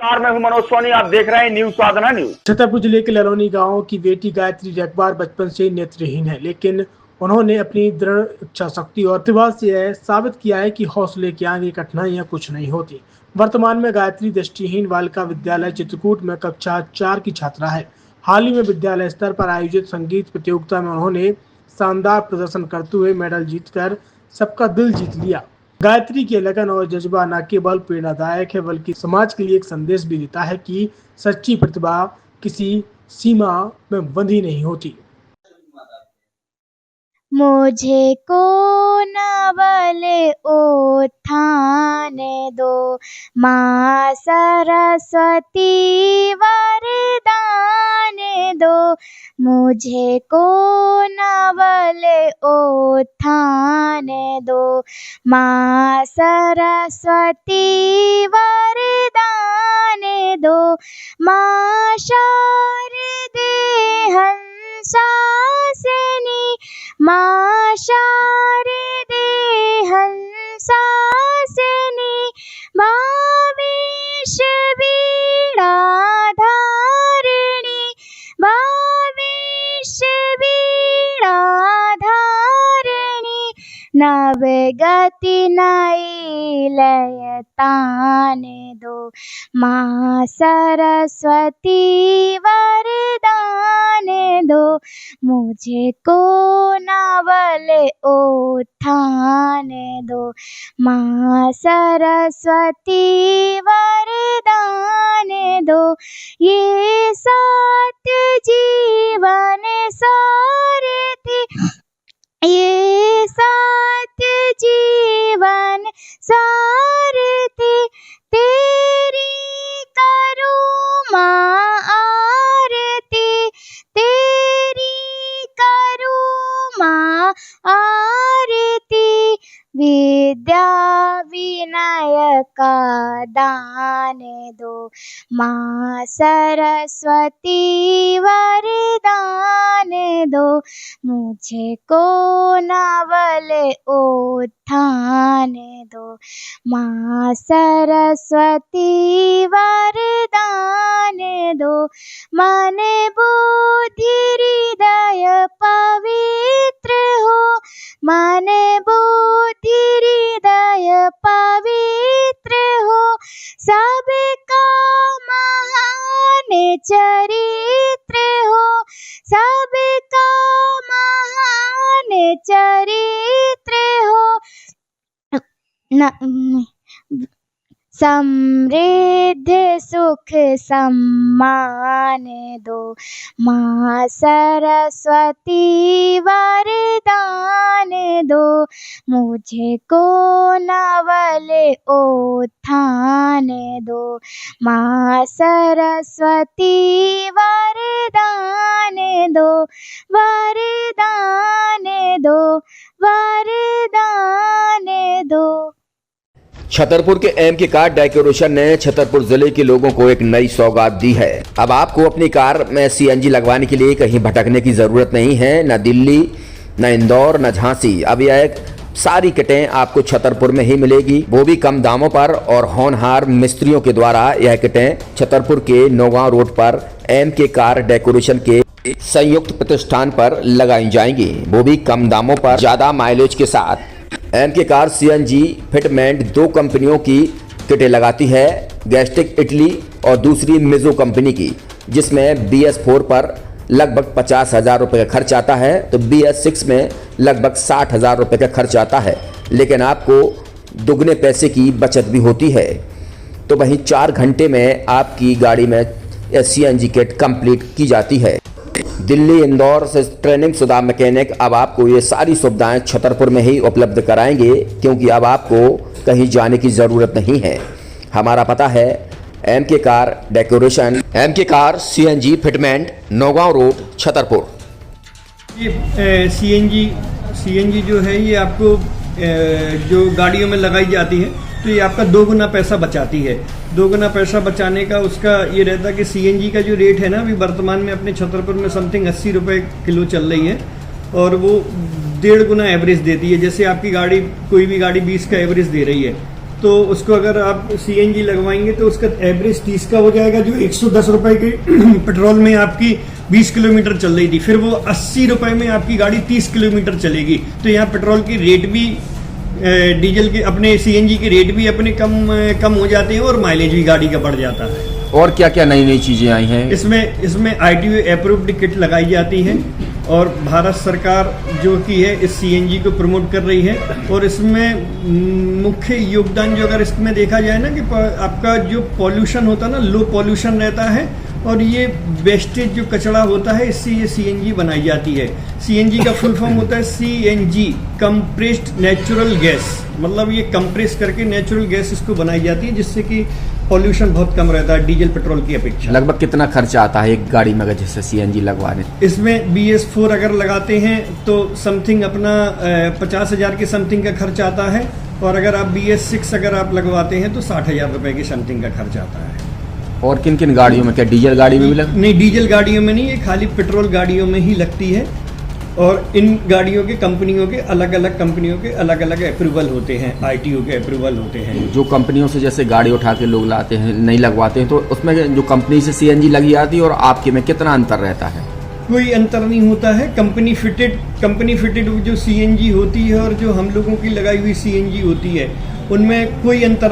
मैं हूं मनोज सोनी, आप देख रहे हैं न्यूज साधना न्यूज। छतरपुर जिले के ललौनी गांव की बेटी गायत्री जगबार बचपन से नेत्रहीन है, लेकिन उन्होंने अपनी दृढ़ इच्छा शक्ति और प्रतिभा से यह साबित किया है कि हौसले के आगे कठिनाइयां कुछ नहीं होती। वर्तमान में गायत्री दृष्टिहीन बालिका विद्यालय चित्रकूट में कक्षा 4 की छात्रा है। हाल ही में विद्यालय स्तर पर आयोजित संगीत प्रतियोगिता में उन्होंने शानदार प्रदर्शन करते हुए मेडल जीतकर सबका दिल जीत लिया। गायत्री की लगन और जज्बा न केवल प्रेरणादायक है बल्कि समाज के लिए एक संदेश भी देता है कि सच्ची प्रतिभा किसी सीमा में बंधी नहीं होती। मुझे को नवल उत्थान दो, माँ सरस्वती वरदान दो। मुझे को नवल उत्थान दो, माँ सरस्वती वरदान दो। माँ शारदे हंसासिनी, माँ शारदे हंसासिनी, भावेश वीणाधारिणी, भावेश वीणाधारिणी। नवगति नई लय तान दो, माँ सरस्वती वरदान दो। मुझे को नवल उत्थान दो, माँ सरस्वती वरदान दो। ये सत्य जीवन सारथी, ये सत्य जीवन सारथी। तेरी करूँ माँ आरती, तेरी करूँ माँ आरती। विद्या विनय का दान दो, माँ सरस्वती वरदान दो। मुझे को नवल उत्थान दो, माँ सरस्वती वरदान दो। मन बुद्धि हृदय पवित्र हो, मन बुद्धि हृदय पवित्र हो। सबका महान चरित्र हो, सबका महान चरित्र हो। समृद्ध सुख सम्मान दो, माँ सरस्वती वरदान दो। मुझे को नवल उत्थान दो, माँ सरस्वती वरदान दो, वरदान दो, वरदान दो। छतरपुर के एमके कार डेकोरेशन ने छतरपुर जिले के लोगों को एक नई सौगात दी है। अब आपको अपनी कार में सीएनजी लगवाने के लिए कहीं भटकने की जरूरत नहीं है, न दिल्ली, न इंदौर, न झांसी। अब यह सारी किटें आपको छतरपुर में ही मिलेगी, वो भी कम दामों पर। और होनहार मिस्त्रियों के द्वारा यह किटें छतरपुर के नौगांव रोड पर एमके कार डेकोरेशन के संयुक्त प्रतिष्ठान पर लगाई जाएंगी, वो भी कम दामों पर, ज्यादा माइलेज के साथ। एमके कार सीएनजी फिटमेंट 2 कंपनियों की किटें लगाती है, गैस्टिक इटली और दूसरी मिजो कंपनी की, जिसमें BS4 पर लगभग 50,000 रुपये का खर्च आता है, तो BS6 में लगभग 60,000 रुपये का खर्च आता है। लेकिन आपको दुगने पैसे की बचत भी होती है। तो वहीं 4 घंटे में आपकी गाड़ी में सीएनजी किट कंप्लीट की जाती है। दिल्ली, इंदौर से ट्रेनिंग शुदा मैकेनिक अब आपको ये सारी सुविधाएं छतरपुर में ही उपलब्ध कराएंगे, क्योंकि अब आपको कहीं जाने की ज़रूरत नहीं है। हमारा पता है MK car decoration, MK car CNG fitment, Naugaon road, Chhatarpur. ये सीएनजी जो है ये आपको जो गाड़ियों में लगाई जाती है, तो ये आपका 2 गुना पैसा बचाती है। 2 गुना पैसा बचाने का उसका ये रहता है कि सीएनजी का जो रेट है ना, अभी वर्तमान में अपने छतरपुर में समथिंग 80 रुपये किलो चल रही है, और वो 1.5 गुना एवरेज देती है। जैसे आपकी गाड़ी, कोई भी गाड़ी 20 का एवरेज दे रही है, तो उसको अगर आप सीएनजी लगवाएंगे तो उसका एवरेज 30 का हो जाएगा, जो 110 रुपए के पेट्रोल में आपकी 20 किलोमीटर चल रही थी, फिर वो 80 रुपए में आपकी गाड़ी 30 किलोमीटर चलेगी। तो यहाँ पेट्रोल की रेट भी डीजल के अपने सीएनजी के रेट भी अपने कम हो जाते हैं और माइलेज भी गाड़ी का बढ़ जाता है। और क्या क्या नई नई चीजें आई हैं? इसमें ITO अप्रूव्ड किट लगाई जाती है और भारत सरकार जो की है इस सीएनजी को प्रमोट कर रही है। और इसमें मुख्य योगदान जो अगर इसमें देखा जाए ना कि आपका जो पॉल्यूशन होता है ना, लो पॉल्यूशन रहता है और ये वेस्टेज जो कचरा होता है इससे ये सीएनजी बनाई जाती है। सीएनजी का फुल फॉर्म होता है सीएनजी, कंप्रेस्ड नेचुरल गैस, मतलब ये कंप्रेस करके नेचुरल गैस इसको बनाई जाती है जिससे कि पॉल्यूशन बहुत कम रहता है डीजल पेट्रोल की अपेक्षा। लगभग कितना खर्चा आता है एक गाड़ी में अगर जैसे सीएनजी लगवाने? इसमें BS4 अगर लगाते हैं तो समथिंग अपना 50,000 के समथिंग का खर्च आता है और अगर आप BS6 अगर आप लगवाते हैं तो 60,000 रुपए की समथिंग का खर्च आता है। और किन किन गाड़ियों में, क्या डीजल गाड़ी में भी नहीं, डीजल गाड़ियों में नहीं, ये खाली पेट्रोल गाड़ियों में ही लगती है। और इन गाड़ियों के कंपनियों के अलग अलग अप्रूवल होते हैं, ITO के अप्रूवल होते हैं। जो कंपनियों से जैसे गाड़ी उठा के लोग लाते हैं, नहीं लगवाते हैं, तो उसमें जो कंपनी से सीएनजी लगी आती है और आपके में कितना अंतर रहता है? कोई अंतर नहीं होता है। कंपनी फिटेड जो सीएनजी होती है और जो हम लोगों की लगाई हुई सीएनजी होती है उनमें कोई अंतर